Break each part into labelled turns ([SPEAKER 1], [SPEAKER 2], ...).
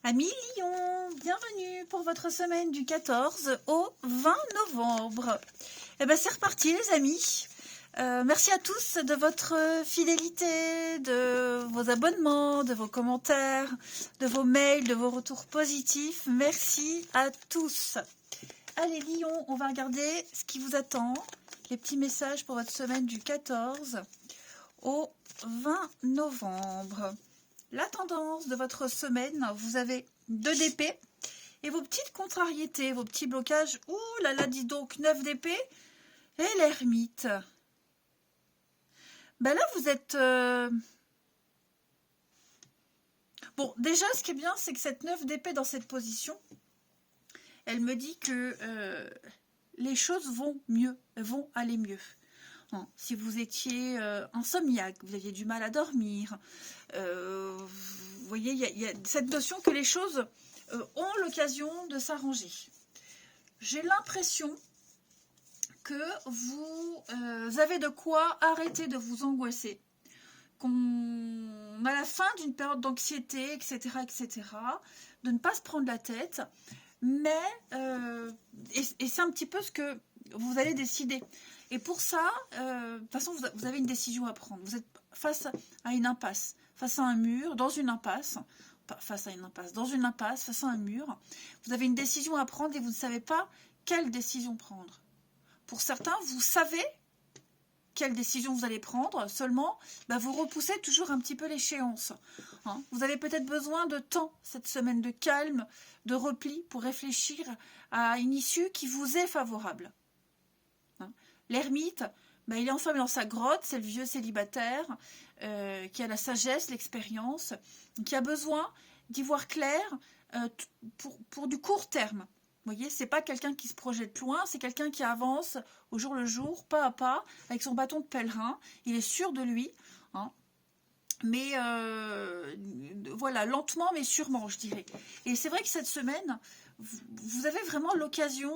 [SPEAKER 1] Amis Lion, bienvenue pour votre semaine du 14 au 20 novembre. Et bien c'est reparti les amis. Merci à tous de votre fidélité, de vos abonnements, de vos commentaires, de vos mails, de vos retours positifs. Merci à tous. Allez Lion, on va regarder ce qui vous attend. Les petits messages pour votre semaine du 14 au 20 novembre. La tendance de votre semaine, vous avez 2 d'épée et vos petites contrariétés, vos petits blocages. Ouh là là, dis donc, 9 d'épée et l'ermite. Ben là, vous êtes... Bon, déjà, ce qui est bien, c'est que cette 9 d'épée dans cette position, elle me dit que les choses vont mieux, vont aller mieux. Si vous étiez insomniaque, vous aviez du mal à dormir, vous voyez, il y a cette notion que les choses ont l'occasion de s'arranger. J'ai l'impression que vous avez de quoi arrêter de vous angoisser, qu'on a la fin d'une période d'anxiété, etc., de ne pas se prendre la tête, mais, et c'est un petit peu ce que vous allez décider. Et pour ça, de toute façon, vous avez une décision à prendre. Vous êtes face à une impasse, face à un mur, dans une impasse, pas face à une impasse, dans une impasse, face à un mur. Vous avez une décision à prendre et vous ne savez pas quelle décision prendre. Pour certains, vous savez quelle décision vous allez prendre, seulement vous repoussez toujours un petit peu l'échéance. Vous avez peut-être besoin de temps, cette semaine de calme, de repli, pour réfléchir à une issue qui vous est favorable. L'ermite, il est enfermé dans sa grotte, c'est le vieux célibataire qui a la sagesse, l'expérience, qui a besoin d'y voir clair pour du court terme. Vous voyez, c'est pas quelqu'un qui se projette loin, c'est quelqu'un qui avance au jour le jour, pas à pas, avec son bâton de pèlerin. Il est sûr de lui, mais voilà, lentement mais sûrement, je dirais. Et c'est vrai que cette semaine, vous avez vraiment l'occasion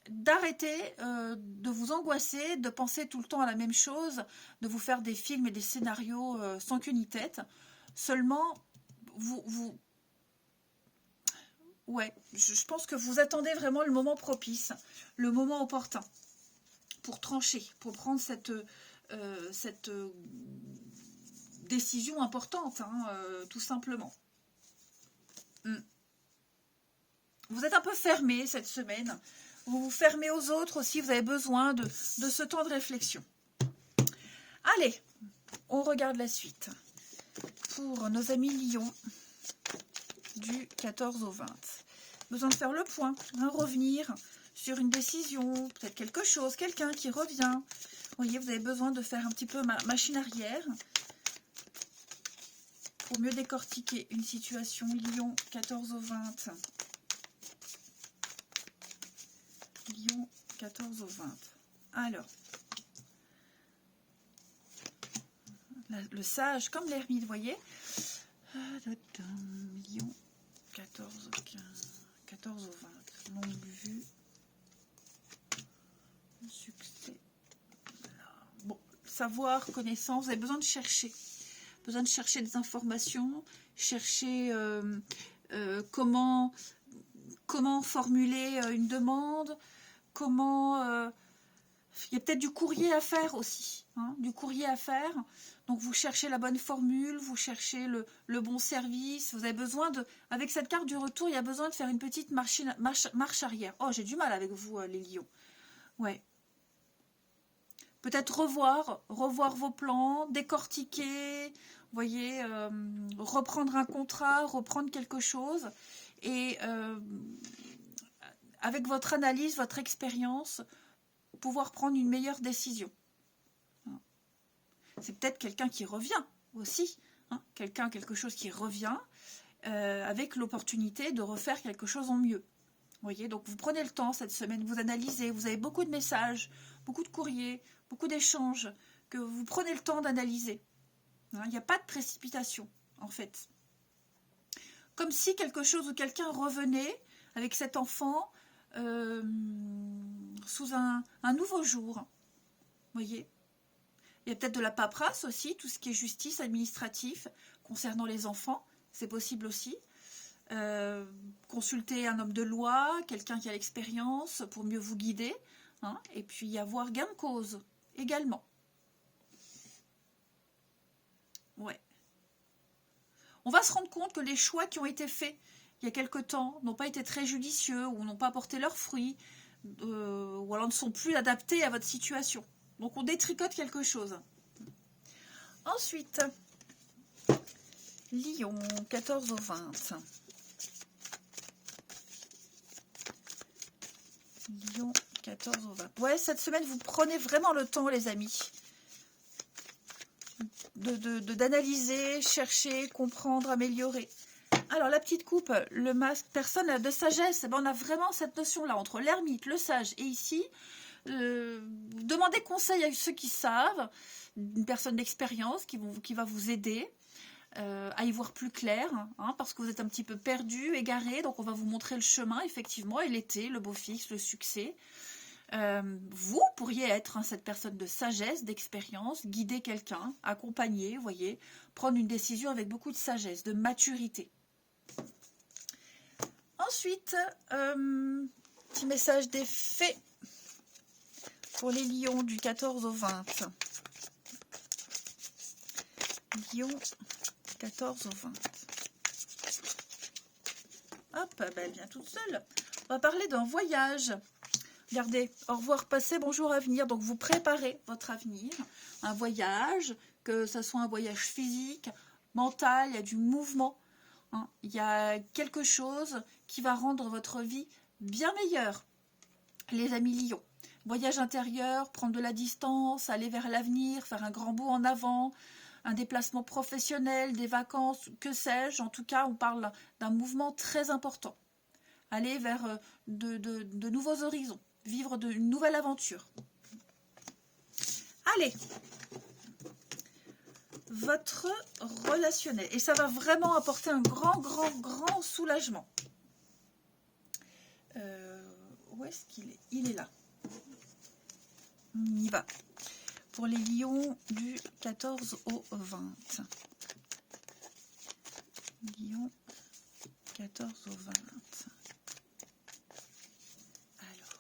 [SPEAKER 1] d'arrêter de vous angoisser, de penser tout le temps à la même chose, de vous faire des films et des scénarios sans queue ni tête. Seulement, ouais, je pense que vous attendez vraiment le moment propice, le moment opportun pour trancher, pour prendre cette décision importante, tout simplement. Vous êtes un peu fermé cette semaine. Vous vous fermez aux autres aussi, vous avez besoin de ce temps de réflexion. Allez, on regarde la suite. Pour nos amis Lion, du 14 au 20. Besoin de faire le point, revenir sur une décision, peut-être quelque chose, quelqu'un qui revient. Vous voyez, vous avez besoin de faire un petit peu machine arrière pour mieux décortiquer une situation. Lion, 14 au 20. Lion, 14 au 20. Alors, le sage, comme l'ermite, vous voyez. Lion, 14 au 15. 14 au 20. Longue vue. Succès. Bon, savoir, connaissance, vous avez besoin de chercher. Besoin de chercher des informations, chercher comment formuler une demande, comment... il y a peut-être du courrier à faire aussi, du courrier à faire. Donc vous cherchez la bonne formule, vous cherchez le bon service. Vous avez besoin de... Avec cette carte du retour, il y a besoin de faire une petite marche arrière. Oh, j'ai du mal avec vous, les lions. Ouais. Peut-être revoir vos plans, décortiquer, vous voyez, reprendre un contrat, reprendre quelque chose. Et avec votre analyse, votre expérience, pouvoir prendre une meilleure décision. C'est peut-être quelqu'un qui revient aussi, quelque chose qui revient avec l'opportunité de refaire quelque chose en mieux. Vous voyez, donc vous prenez le temps cette semaine, vous analysez, vous avez beaucoup de messages, beaucoup de courriers, beaucoup d'échanges, que vous prenez le temps d'analyser. Il n'y a pas de précipitation, en fait. Comme si quelque chose ou quelqu'un revenait avec cet enfant sous un nouveau jour. Vous voyez ? Il y a peut-être de la paperasse aussi, tout ce qui est justice administratif concernant les enfants, c'est possible aussi. consulter un homme de loi, quelqu'un qui a l'expérience pour mieux vous guider, hein, et puis avoir gain de cause également. Ouais. On va se rendre compte que les choix qui ont été faits il y a quelque temps n'ont pas été très judicieux ou n'ont pas porté leurs fruits, ou alors ne sont plus adaptés à votre situation. Donc on détricote quelque chose. Ensuite, Lion, 14 au 20. Lion, 14 au 20. Ouais, cette semaine, vous prenez vraiment le temps, les amis, d'analyser, chercher, comprendre, améliorer. Alors, la petite coupe, le masque, personne de sagesse. Ben, on a vraiment cette notion-là, entre l'ermite, le sage et ici. Demandez conseil à ceux qui savent, une personne d'expérience qui va vous aider à y voir plus clair, hein, parce que vous êtes un petit peu perdu, égaré, donc on va vous montrer le chemin, effectivement, et l'été, le beau fixe, le succès. Vous pourriez être cette personne de sagesse, d'expérience, guider quelqu'un, accompagner, vous voyez, prendre une décision avec beaucoup de sagesse, de maturité. Ensuite, petit message des fées pour les lions du 14 au 20. Lion, 14 au 20. Hop, ben elle vient toute seule. On va parler d'un voyage. Regardez, au revoir passé, bonjour avenir. Donc vous préparez votre avenir, un voyage, que ce soit un voyage physique, mental, il y a du mouvement. Hein. Il y a quelque chose qui va rendre votre vie bien meilleure. Les amis lions. Voyage intérieur, prendre de la distance, aller vers l'avenir, faire un grand bond en avant, un déplacement professionnel, des vacances, que sais-je. En tout cas, on parle d'un mouvement très important. Aller vers de nouveaux horizons, vivre une nouvelle aventure. Allez, votre relationnel. Et ça va vraiment apporter un grand soulagement. Où est-ce qu'il est? Il est là. On y va. Pour les lions du 14 au 20. Lion 14 au 20. Alors.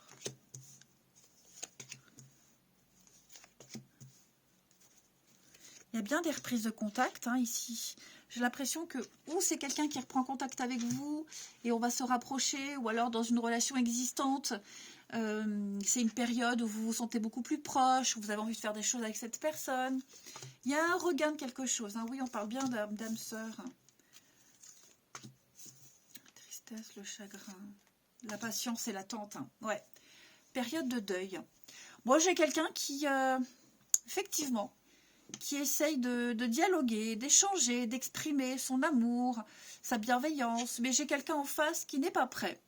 [SPEAKER 1] Il y a bien des reprises de contact ici. J'ai l'impression que ou c'est quelqu'un qui reprend contact avec vous et on va se rapprocher, ou alors dans une relation existante, c'est une période où vous vous sentez beaucoup plus proche, où vous avez envie de faire des choses avec cette personne. Il y a un regain de quelque chose. Oui, on parle bien d'âme sœur. Tristesse, le chagrin, la patience et l'attente. Ouais. Période de deuil. Moi, j'ai quelqu'un qui, effectivement, qui essaye de dialoguer, d'échanger, d'exprimer son amour, sa bienveillance. Mais j'ai quelqu'un en face qui n'est pas prêt.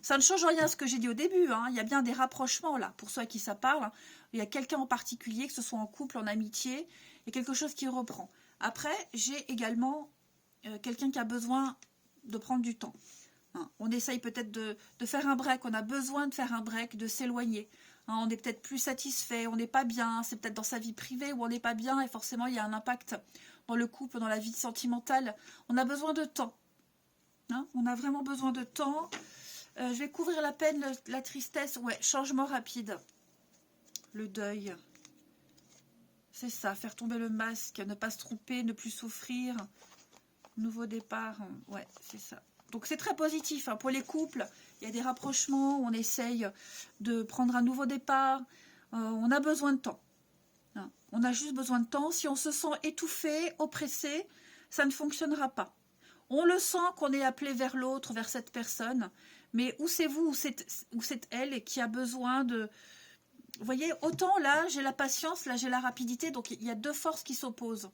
[SPEAKER 1] Ça ne change rien à ce que j'ai dit au début. Il y a bien des rapprochements là, pour ceux à qui ça parle. Il y a quelqu'un en particulier, que ce soit en couple, en amitié, il y a quelque chose qui reprend. Après, j'ai également quelqu'un qui a besoin de prendre du temps. On essaye peut-être de faire un break, on a besoin de faire un break, de s'éloigner. On est peut-être plus satisfait, on n'est pas bien, c'est peut-être dans sa vie privée où on n'est pas bien et forcément il y a un impact dans le couple, dans la vie sentimentale. On a besoin de temps. On a vraiment besoin de temps. Je vais couvrir la peine, la tristesse. Ouais, changement rapide. Le deuil. C'est ça, faire tomber le masque, ne pas se tromper, ne plus souffrir. Nouveau départ. Ouais, c'est ça. Donc c'est très positif pour les couples. Il y a des rapprochements, on essaye de prendre un nouveau départ. On a besoin de temps. On a juste besoin de temps. Si on se sent étouffé, oppressé, ça ne fonctionnera pas. On le sent qu'on est appelé vers l'autre, vers cette personne. Mais où c'est vous, où c'est elle qui a besoin de... Vous voyez, autant là, j'ai la patience, là, j'ai la rapidité. Donc il y a deux forces qui s'opposent.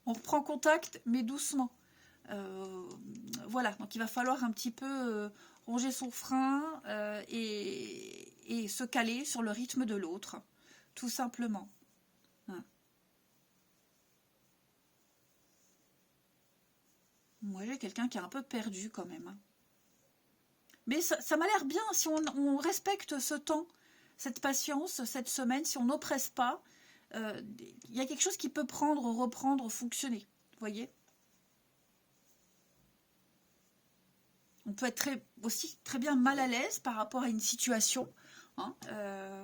[SPEAKER 1] On reprend contact, mais doucement. Voilà, donc il va falloir un petit peu ronger son frein et se caler sur le rythme de l'autre, tout simplement. Moi, j'ai quelqu'un qui est un peu perdu quand même. Mais ça m'a l'air bien si on respecte ce temps, cette patience, cette semaine, si on n'oppresse pas. Il y a quelque chose qui peut reprendre, fonctionner. voyez? On peut être aussi très bien mal à l'aise par rapport à une situation, hein,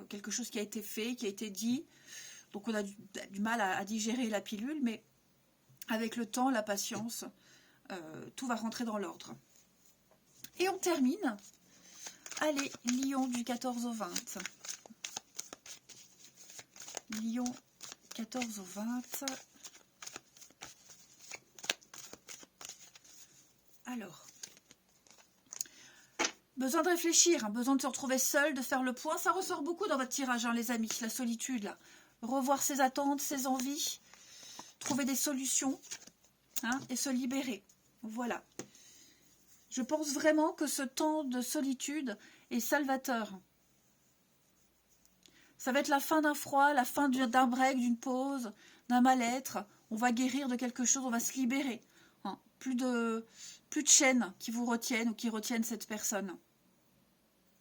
[SPEAKER 1] quelque chose qui a été fait, qui a été dit. Donc on a du mal à digérer la pilule, mais avec le temps, la patience, tout va rentrer dans l'ordre. Et on termine. Allez, Lion du 14 au 20. Lion 14 au 20. Alors, besoin de réfléchir, hein, besoin de se retrouver seul, de faire le point. Ça ressort beaucoup dans votre tirage, hein, les amis, la solitude, là. Revoir ses attentes, ses envies, trouver des solutions, hein, et se libérer. Voilà. Je pense vraiment que ce temps de solitude est salvateur. Ça va être la fin d'un froid, la fin d'un break, d'une pause, d'un mal-être. On va guérir de quelque chose, on va se libérer. Hein. Plus de chaînes qui vous retiennent ou qui retiennent cette personne.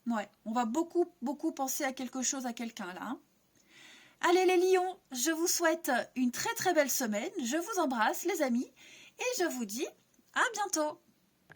[SPEAKER 1] Ouais, on va beaucoup, beaucoup penser à quelque chose, à quelqu'un là. Hein. Allez les lions, je vous souhaite une très très belle semaine. Je vous embrasse les amis et je vous dis à bientôt.